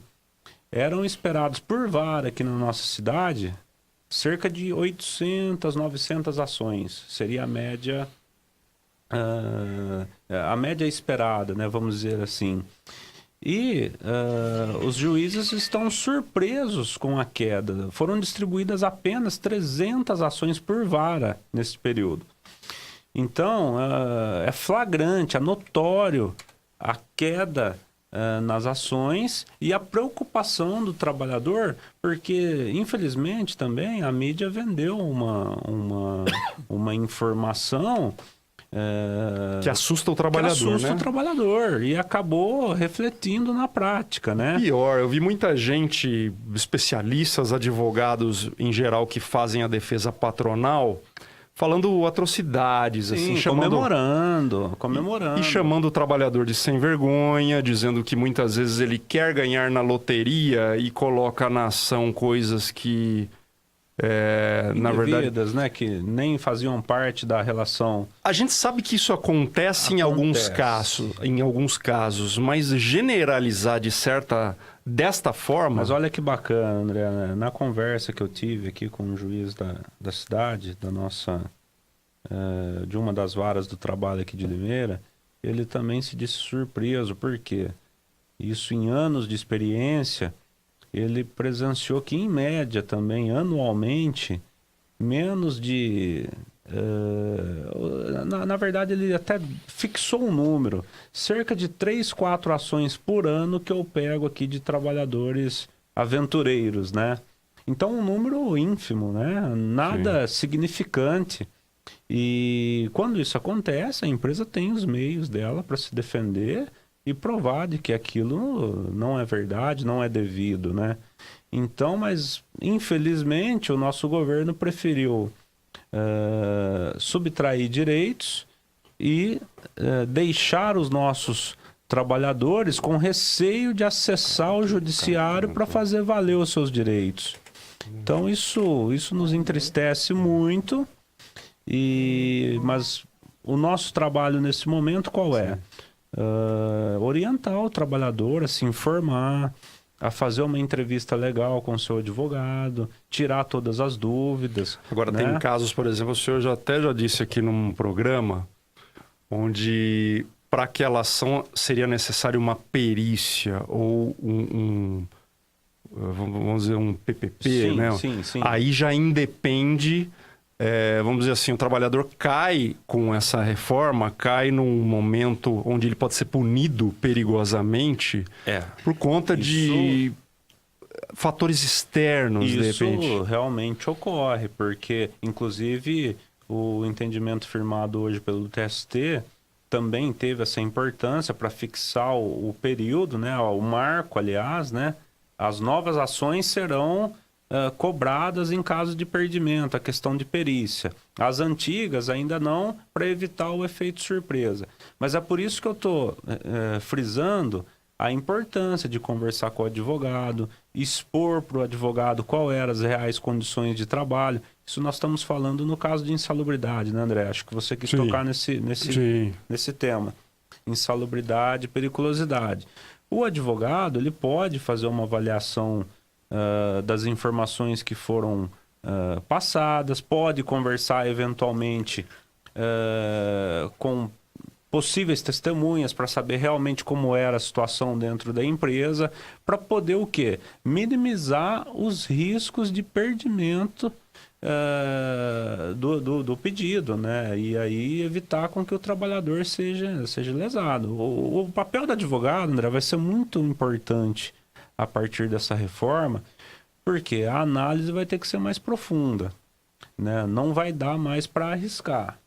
eram esperados por vara aqui na nossa cidade cerca de 800, 900 ações. Seria a média esperada, né? Vamos dizer assim. E os juízes estão surpresos com a queda. Foram distribuídas apenas 300 ações por vara nesse período. Então, é flagrante, é notório a queda nas ações e a preocupação do trabalhador, porque, infelizmente, também a mídia vendeu uma informação que assusta o trabalhador, que assusta né? o trabalhador e acabou refletindo na prática, né? Pior, eu vi muita gente, especialistas, advogados em geral, que fazem a defesa patronal, falando atrocidades, Sim, assim, comemorando. E chamando o trabalhador de sem vergonha, dizendo que muitas vezes ele quer ganhar na loteria e coloca na ação coisas que, na verdade, né, que nem faziam parte da relação. A gente sabe que isso acontece em alguns casos, mas generalizar desta forma... Mas olha que bacana, André, né? Na conversa que eu tive aqui com o juiz da cidade, de uma das varas do trabalho aqui de Limeira, ele também se disse surpreso, porque isso em anos de experiência, ele presenciou que, em média também, anualmente, menos de... na verdade, ele até fixou um número, cerca de 3, 4 ações por ano que eu pego aqui de trabalhadores aventureiros, né? Então, um número ínfimo, né? Nada significante. E quando isso acontece, a empresa tem os meios dela para se defender e provar de que aquilo não é verdade, não é devido, né? Então, mas infelizmente o nosso governo preferiu subtrair direitos e deixar os nossos trabalhadores com receio de acessar o judiciário para fazer valer os seus direitos. Então isso nos entristece muito Mas o nosso trabalho nesse momento qual é? Orientar o trabalhador a se informar, a fazer uma entrevista legal com o seu advogado, tirar todas as dúvidas. Agora, né? tem casos, por exemplo, o senhor já disse aqui num programa, onde para aquela ação seria necessário uma perícia ou vamos dizer, um PPP, Sim, né? sim. Aí já independe, vamos dizer assim, o trabalhador cai com essa reforma, cai num momento onde ele pode ser punido perigosamente por conta de fatores externos, de repente. Isso realmente ocorre, porque, inclusive, o entendimento firmado hoje pelo TST também teve essa importância para fixar o período, né? O marco, aliás, né? As novas ações serão cobradas em caso de perdimento, a questão de perícia. As antigas ainda não, para evitar o efeito surpresa. Mas é por isso que eu estou frisando a importância de conversar com o advogado, expor para o advogado qual eram as reais condições de trabalho. Isso nós estamos falando no caso de insalubridade, né, André? Acho que você quis tocar nesse tema. Insalubridade, periculosidade. O advogado, ele pode fazer uma avaliação das informações que foram passadas, pode conversar eventualmente com possíveis testemunhas para saber realmente como era a situação dentro da empresa, para poder o quê? Minimizar os riscos de perdimento do pedido, né? E aí evitar com que o trabalhador seja lesado. O papel do advogado, André, vai ser muito importante a partir dessa reforma, porque a análise vai ter que ser mais profunda, né? Não vai dar mais para arriscar.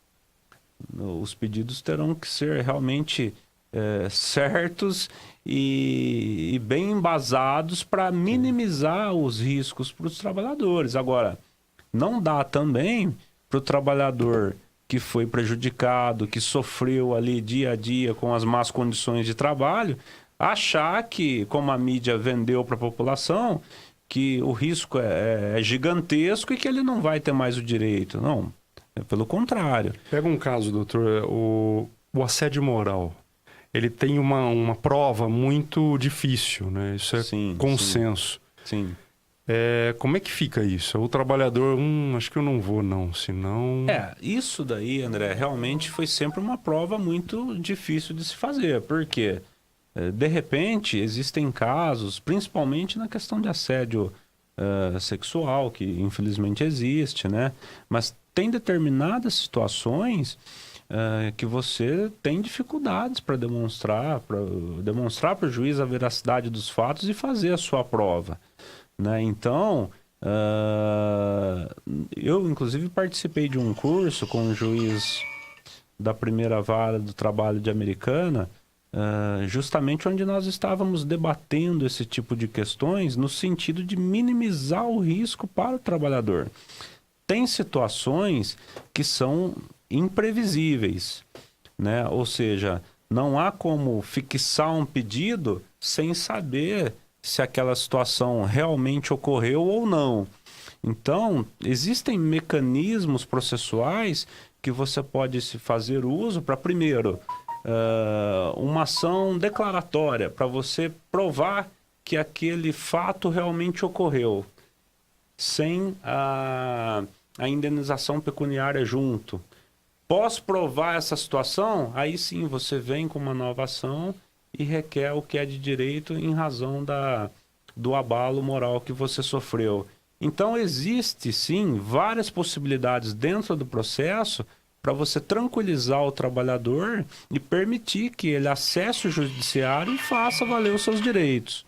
Os pedidos terão que ser realmente certos e bem embasados para minimizar os riscos para os trabalhadores. Agora, não dá também para o trabalhador que foi prejudicado, que sofreu ali dia a dia com as más condições de trabalho, achar que, como a mídia vendeu para a população, que o risco é gigantesco e que ele não vai ter mais o direito. Não. Pelo contrário. Pega um caso, doutor, o assédio moral. Ele tem uma prova muito difícil, né? Isso é consenso. Sim. Como é que fica isso? O trabalhador, acho que eu não vou não, senão... Isso daí, André, realmente foi sempre uma prova muito difícil de se fazer, porque, de repente, existem casos, principalmente na questão de assédio sexual, que infelizmente existe, né? Mas tem determinadas situações que você tem dificuldades para demonstrar para o juiz a veracidade dos fatos e fazer a sua prova, né? Então, eu inclusive participei de um curso com um juiz da primeira vara do trabalho de Americana, justamente onde nós estávamos debatendo esse tipo de questões no sentido de minimizar o risco para o trabalhador. Tem situações que são imprevisíveis, né? Ou seja, não há como fixar um pedido sem saber se aquela situação realmente ocorreu ou não. Então, existem mecanismos processuais que você pode se fazer uso para, primeiro, uma ação declaratória, para você provar que aquele fato realmente ocorreu, sem a indenização pecuniária junto. Pós provar essa situação, aí sim você vem com uma nova ação e requer o que é de direito em razão do abalo moral que você sofreu. Então existe sim várias possibilidades dentro do processo para você tranquilizar o trabalhador e permitir que ele acesse o judiciário e faça valer os seus direitos.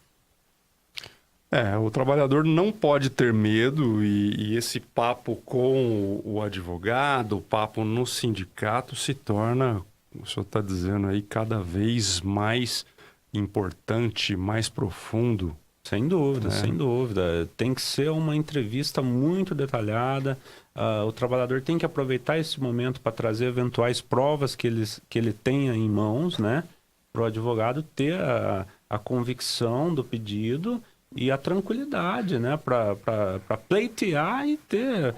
O trabalhador não pode ter medo e esse papo com o advogado, o papo no sindicato se torna, o senhor está dizendo aí, cada vez mais importante, mais profundo. Sem dúvida, sem dúvida. Tem que ser uma entrevista muito detalhada. O trabalhador tem que aproveitar esse momento para trazer eventuais provas que ele tenha em mãos, né? Para o advogado ter a convicção do pedido e a tranquilidade, né, para pleitear e ter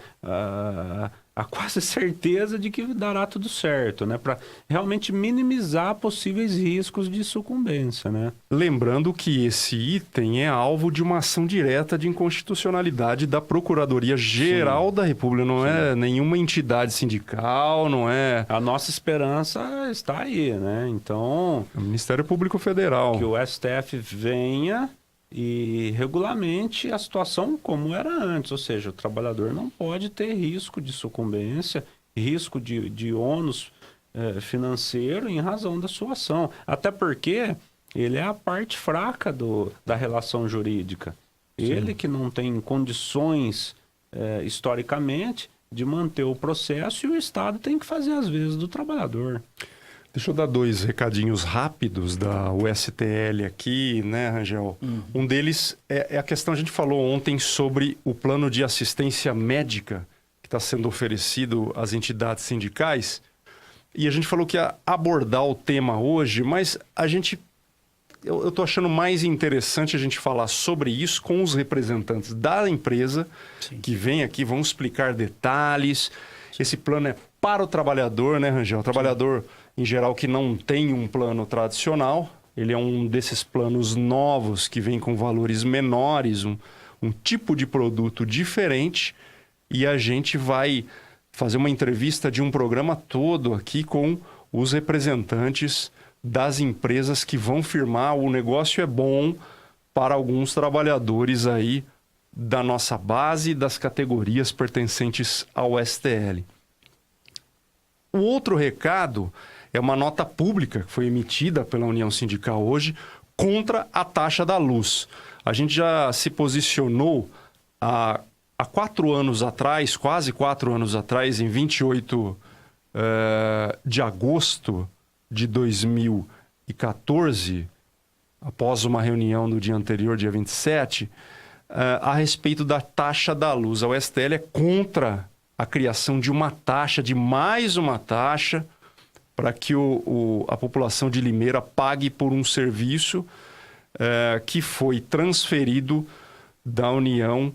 a quase certeza de que dará tudo certo, né? Para realmente minimizar possíveis riscos de sucumbência, né? Lembrando que esse item é alvo de uma ação direta de inconstitucionalidade da Procuradoria-Geral da República, não é nenhuma entidade sindical, não é... A nossa esperança está aí, né? Então, É o Ministério Público Federal. que o STF venha e regulamente a situação como era antes, ou seja, o trabalhador não pode ter risco de sucumbência, risco de ônus financeiro em razão da sua ação. Até porque ele é a parte fraca da relação jurídica. Ele que não tem condições, historicamente, de manter o processo e o Estado tem que fazer às vezes do trabalhador. Deixa eu dar 2 recadinhos rápidos da USTL aqui, né, Rangel? Um deles é a questão, a gente falou ontem sobre o plano de assistência médica que está sendo oferecido às entidades sindicais. E a gente falou que ia abordar o tema hoje, mas eu estou achando mais interessante a gente falar sobre isso com os representantes da empresa, que vêm aqui, vão explicar detalhes. Esse plano é para o trabalhador, né, Rangel? O trabalhador, em geral, que não tem um plano tradicional. Ele é um desses planos novos que vem com valores menores, um tipo de produto diferente. E a gente vai fazer uma entrevista de um programa todo aqui com os representantes das empresas que vão firmar. O negócio é bom para alguns trabalhadores aí da nossa base e das categorias pertencentes ao STL. O outro recado é uma nota pública que foi emitida pela União Sindical hoje contra a taxa da luz. A gente já se posicionou há 4 anos atrás, quase 4 anos atrás, em 28 de agosto de 2014, após uma reunião no dia anterior, dia 27, a respeito da taxa da luz. A USTL é contra a criação de uma taxa, de mais uma taxa, para que a população de Limeira pague por um serviço que foi transferido da União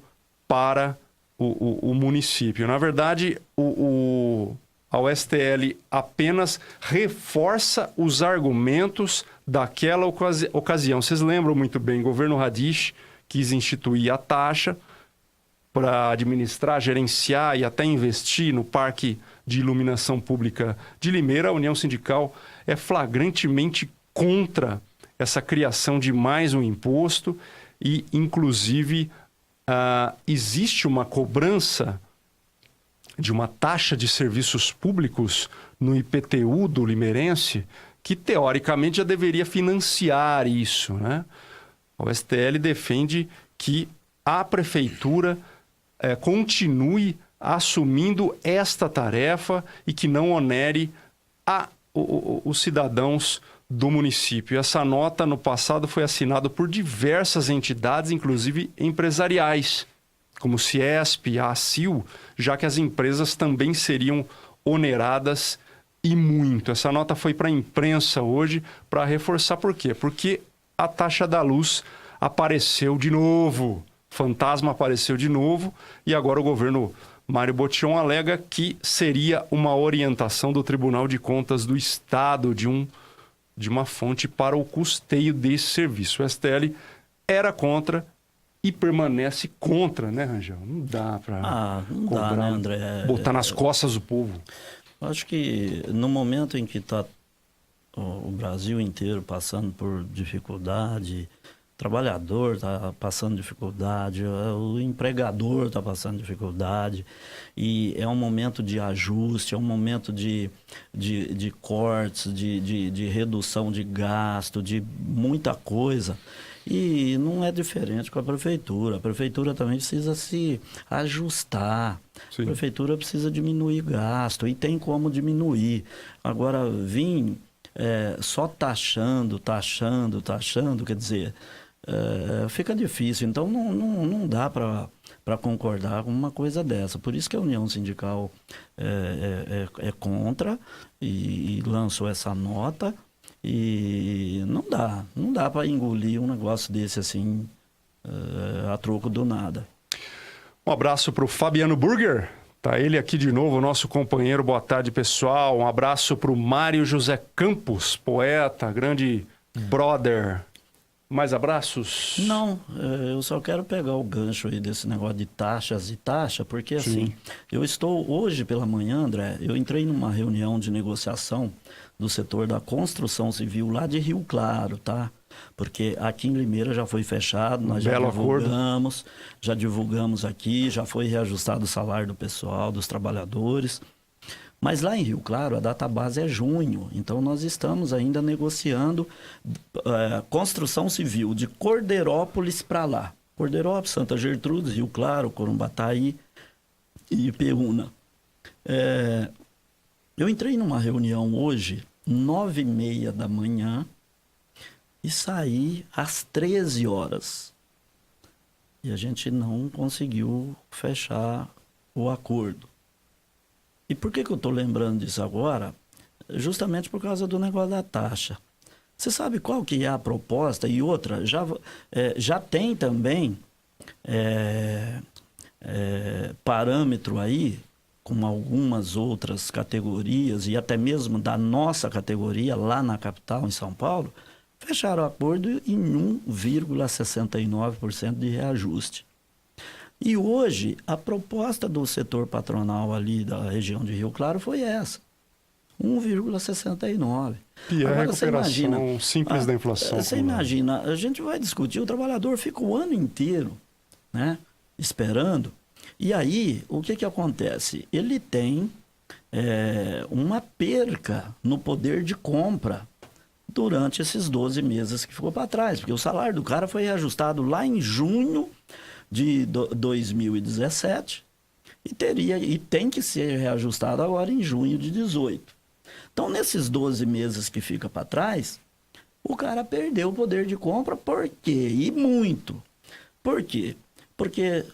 para o município. Na verdade, a USTL apenas reforça os argumentos daquela ocasião. Vocês lembram muito bem, o governo Radish quis instituir a taxa para administrar, gerenciar e até investir no Parque de Iluminação Pública de Limeira. A União Sindical é flagrantemente contra essa criação de mais um imposto e, inclusive, existe uma cobrança de uma taxa de serviços públicos no IPTU do limeirense que, teoricamente, já deveria financiar isso, né? O STL defende que a prefeitura continue assumindo esta tarefa e que não onere os cidadãos do município. Essa nota, no passado, foi assinada por diversas entidades, inclusive empresariais, como o Ciesp, a ACIL, já que as empresas também seriam oneradas e muito. Essa nota foi para a imprensa hoje para reforçar por quê? Porque a taxa da luz apareceu de novo. Fantasma apareceu de novo e agora o governo Mário Botion alega que seria uma orientação do Tribunal de Contas do Estado de uma fonte para o custeio desse serviço. O STL era contra e permanece contra, né, Rangel? Não dá para dá, né, André? Botar nas costas do povo. Eu acho que no momento em que está o Brasil inteiro passando por dificuldade, o trabalhador está passando dificuldade, o empregador está passando dificuldade, e é um momento de ajuste, é um momento de cortes, de redução de gasto, de muita coisa. E não é diferente com a prefeitura. A prefeitura também precisa se ajustar. Sim. A prefeitura precisa diminuir gasto e tem como diminuir. Agora, só taxando, quer dizer, fica difícil. Então, não dá para concordar com uma coisa dessa. Por isso que a União Sindical é contra e lançou essa nota. E não dá para engolir um negócio desse assim, a troco do nada. Um abraço para o Fabiano Burger, Tá ele aqui de novo, nosso companheiro. Boa tarde, pessoal. Um abraço para o Mário José Campos, poeta, grande brother. Mais abraços? Não, eu só quero pegar o gancho aí desse negócio de taxas e taxa, porque assim, eu estou hoje pela manhã, André, eu entrei numa reunião de negociação do setor da construção civil lá de Rio Claro, tá? Porque aqui em Limeira já foi fechado, nós já divulgamos, já divulgamos aqui, já foi reajustado o salário do pessoal, dos trabalhadores. Mas lá em Rio Claro, a data base é junho, então nós estamos ainda negociando construção civil de Cordeirópolis para lá. Cordeirópolis, Santa Gertrudes, Rio Claro, Corumbataí e Ipeúna. Eu entrei numa reunião hoje, 9h30 da manhã, e saí às 13 horas. E a gente não conseguiu fechar o acordo. E por que eu estou lembrando disso agora? Justamente por causa do negócio da taxa. Você sabe qual que é a proposta? E outra, já tem também parâmetro aí, com algumas outras categorias, e até mesmo da nossa categoria, lá na capital, em São Paulo, fecharam o acordo em 1,69% de reajuste. E hoje, a proposta do setor patronal ali da região de Rio Claro foi essa, 1,69%. E a recuperação simples da inflação. Você imagina, a gente vai discutir, o trabalhador fica o ano inteiro, né, esperando, e aí, o que acontece? Ele tem uma perca no poder de compra durante esses 12 meses que ficou para trás, porque o salário do cara foi reajustado lá em junho de 2017 e tem que ser reajustado agora em junho de 2018. Então, nesses 12 meses que fica para trás, o cara perdeu o poder de compra. Por quê? E muito. Por quê? Porque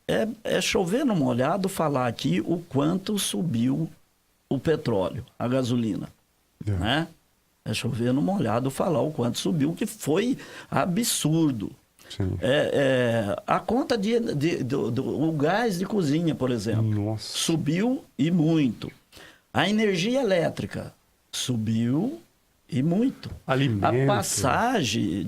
é chover no molhado falar aqui o quanto subiu o petróleo, a gasolina, né? É chover no molhado falar o quanto subiu, que foi absurdo. A conta do gás de cozinha, por exemplo, subiu e muito. A energia elétrica subiu e muito. Alimento. A passagem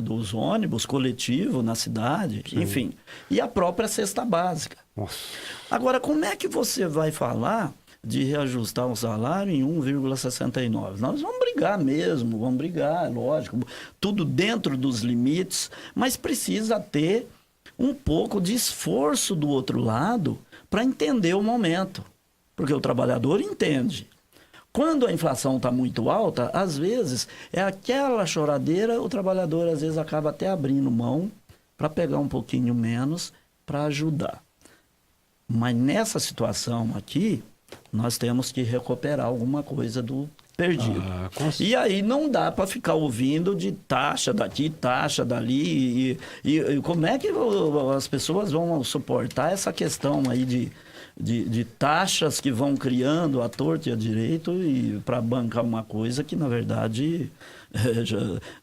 dos ônibus coletivos na cidade, enfim. E a própria cesta básica. Nossa. Agora, como é que você vai falar de reajustar o salário em 1,69%? Nós vamos brigar mesmo, vamos brigar, lógico, tudo dentro dos limites, mas precisa ter um pouco de esforço do outro lado para entender o momento, porque o trabalhador entende. Quando a inflação está muito alta, às vezes é aquela choradeira, o trabalhador às vezes acaba até abrindo mão para pegar um pouquinho menos para ajudar. Mas nessa situação aqui, nós temos que recuperar alguma coisa do perdido. E aí não dá para ficar ouvindo de taxa daqui, taxa dali. E como é que as pessoas vão suportar essa questão aí de taxas que vão criando à torto e à direito e para bancar uma coisa que, na verdade,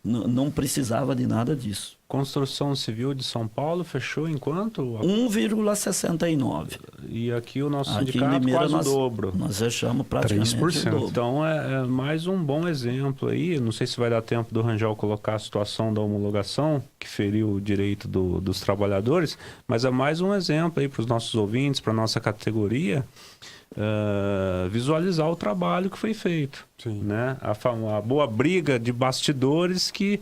não precisava de nada disso. Construção Civil de São Paulo fechou em quanto? 1,69%. E aqui o nosso aqui sindicato Limeira, quase o dobro. Nós fechamos praticamente 3%. o dobro. Então é mais um bom exemplo aí. Não sei se vai dar tempo do Rangel colocar a situação da homologação, que feriu o direito dos trabalhadores, mas é mais um exemplo aí para os nossos ouvintes, para a nossa categoria, visualizar o trabalho que foi feito. Né? A boa briga de bastidores que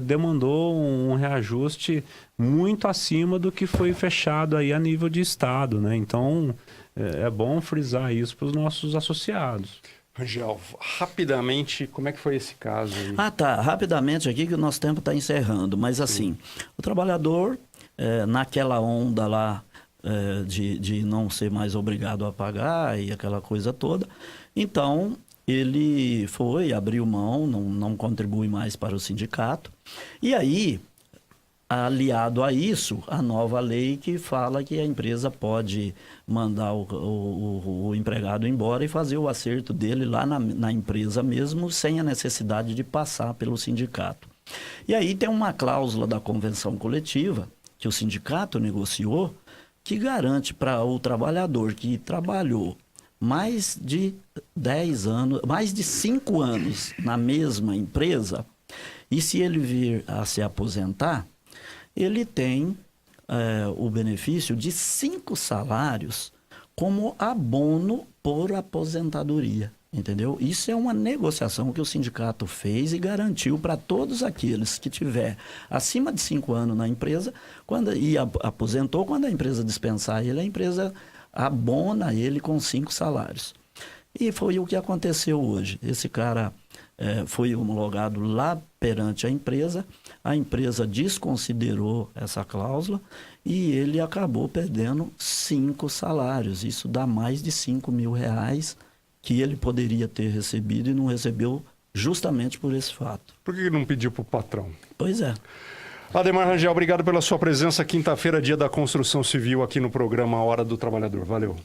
demandou um reajuste muito acima do que foi fechado aí a nível de Estado, né? Então, é bom frisar isso para os nossos associados. Rangel, rapidamente, como é que foi esse caso aí? Rapidamente aqui que o nosso tempo está encerrando, mas assim, o trabalhador, naquela onda lá de não ser mais obrigado a pagar e aquela coisa toda, então ele abriu mão, não contribui mais para o sindicato. E aí, aliado a isso, a nova lei que fala que a empresa pode mandar o empregado embora e fazer o acerto dele lá na empresa mesmo, sem a necessidade de passar pelo sindicato. E aí tem uma cláusula da convenção coletiva que o sindicato negociou que garante para o trabalhador que trabalhou mais de 10 anos, mais de 5 anos na mesma empresa, e se ele vir a se aposentar, ele tem o benefício de 5 salários como abono por aposentadoria, entendeu? Isso é uma negociação que o sindicato fez e garantiu para todos aqueles que tiver acima de 5 anos na empresa e aposentou, quando a empresa dispensar ele, a empresa abona ele com 5 salários. E foi o que aconteceu hoje. Esse cara foi homologado lá perante a empresa desconsiderou essa cláusula e ele acabou perdendo 5 salários. Isso dá mais de R$5.000 que ele poderia ter recebido e não recebeu justamente por esse fato. Por que não pediu para o patrão? Pois é. Ademar Rangel, obrigado pela sua presença. Quinta-feira, dia da construção civil, aqui no programa Hora do Trabalhador. Valeu.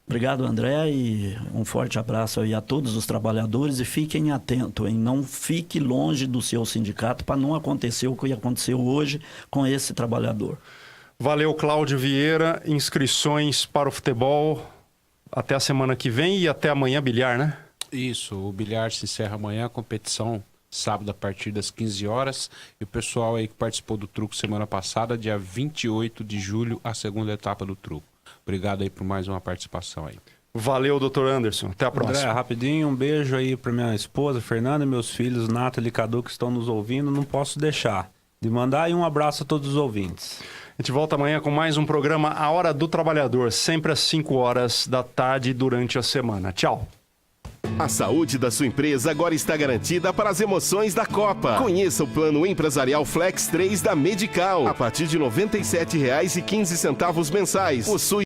Obrigado, André, e um forte abraço aí a todos os trabalhadores e fiquem atentos, hein? Não fique longe do seu sindicato para não acontecer o que aconteceu hoje com esse trabalhador. Valeu, Cláudio Vieira. Inscrições para o futebol até a semana que vem e até amanhã, bilhar, né? Isso, o bilhar se encerra amanhã, a competição sábado a partir das 15 horas. E o pessoal aí que participou do truco semana passada, dia 28 de julho, a segunda etapa do truco. Obrigado aí por mais uma participação aí. Valeu, doutor Anderson. Até a próxima. André, rapidinho, um beijo aí para minha esposa, Fernanda, e meus filhos, Nathalie e Cadu, que estão nos ouvindo. Não posso deixar de mandar aí um abraço a todos os ouvintes. A gente volta amanhã com mais um programa A Hora do Trabalhador, sempre às 5 horas da tarde durante a semana. Tchau. A saúde da sua empresa agora está garantida para as emoções da Copa. Conheça o plano empresarial Flex 3 da Medical. A partir de R$ 97,15 mensais. Possui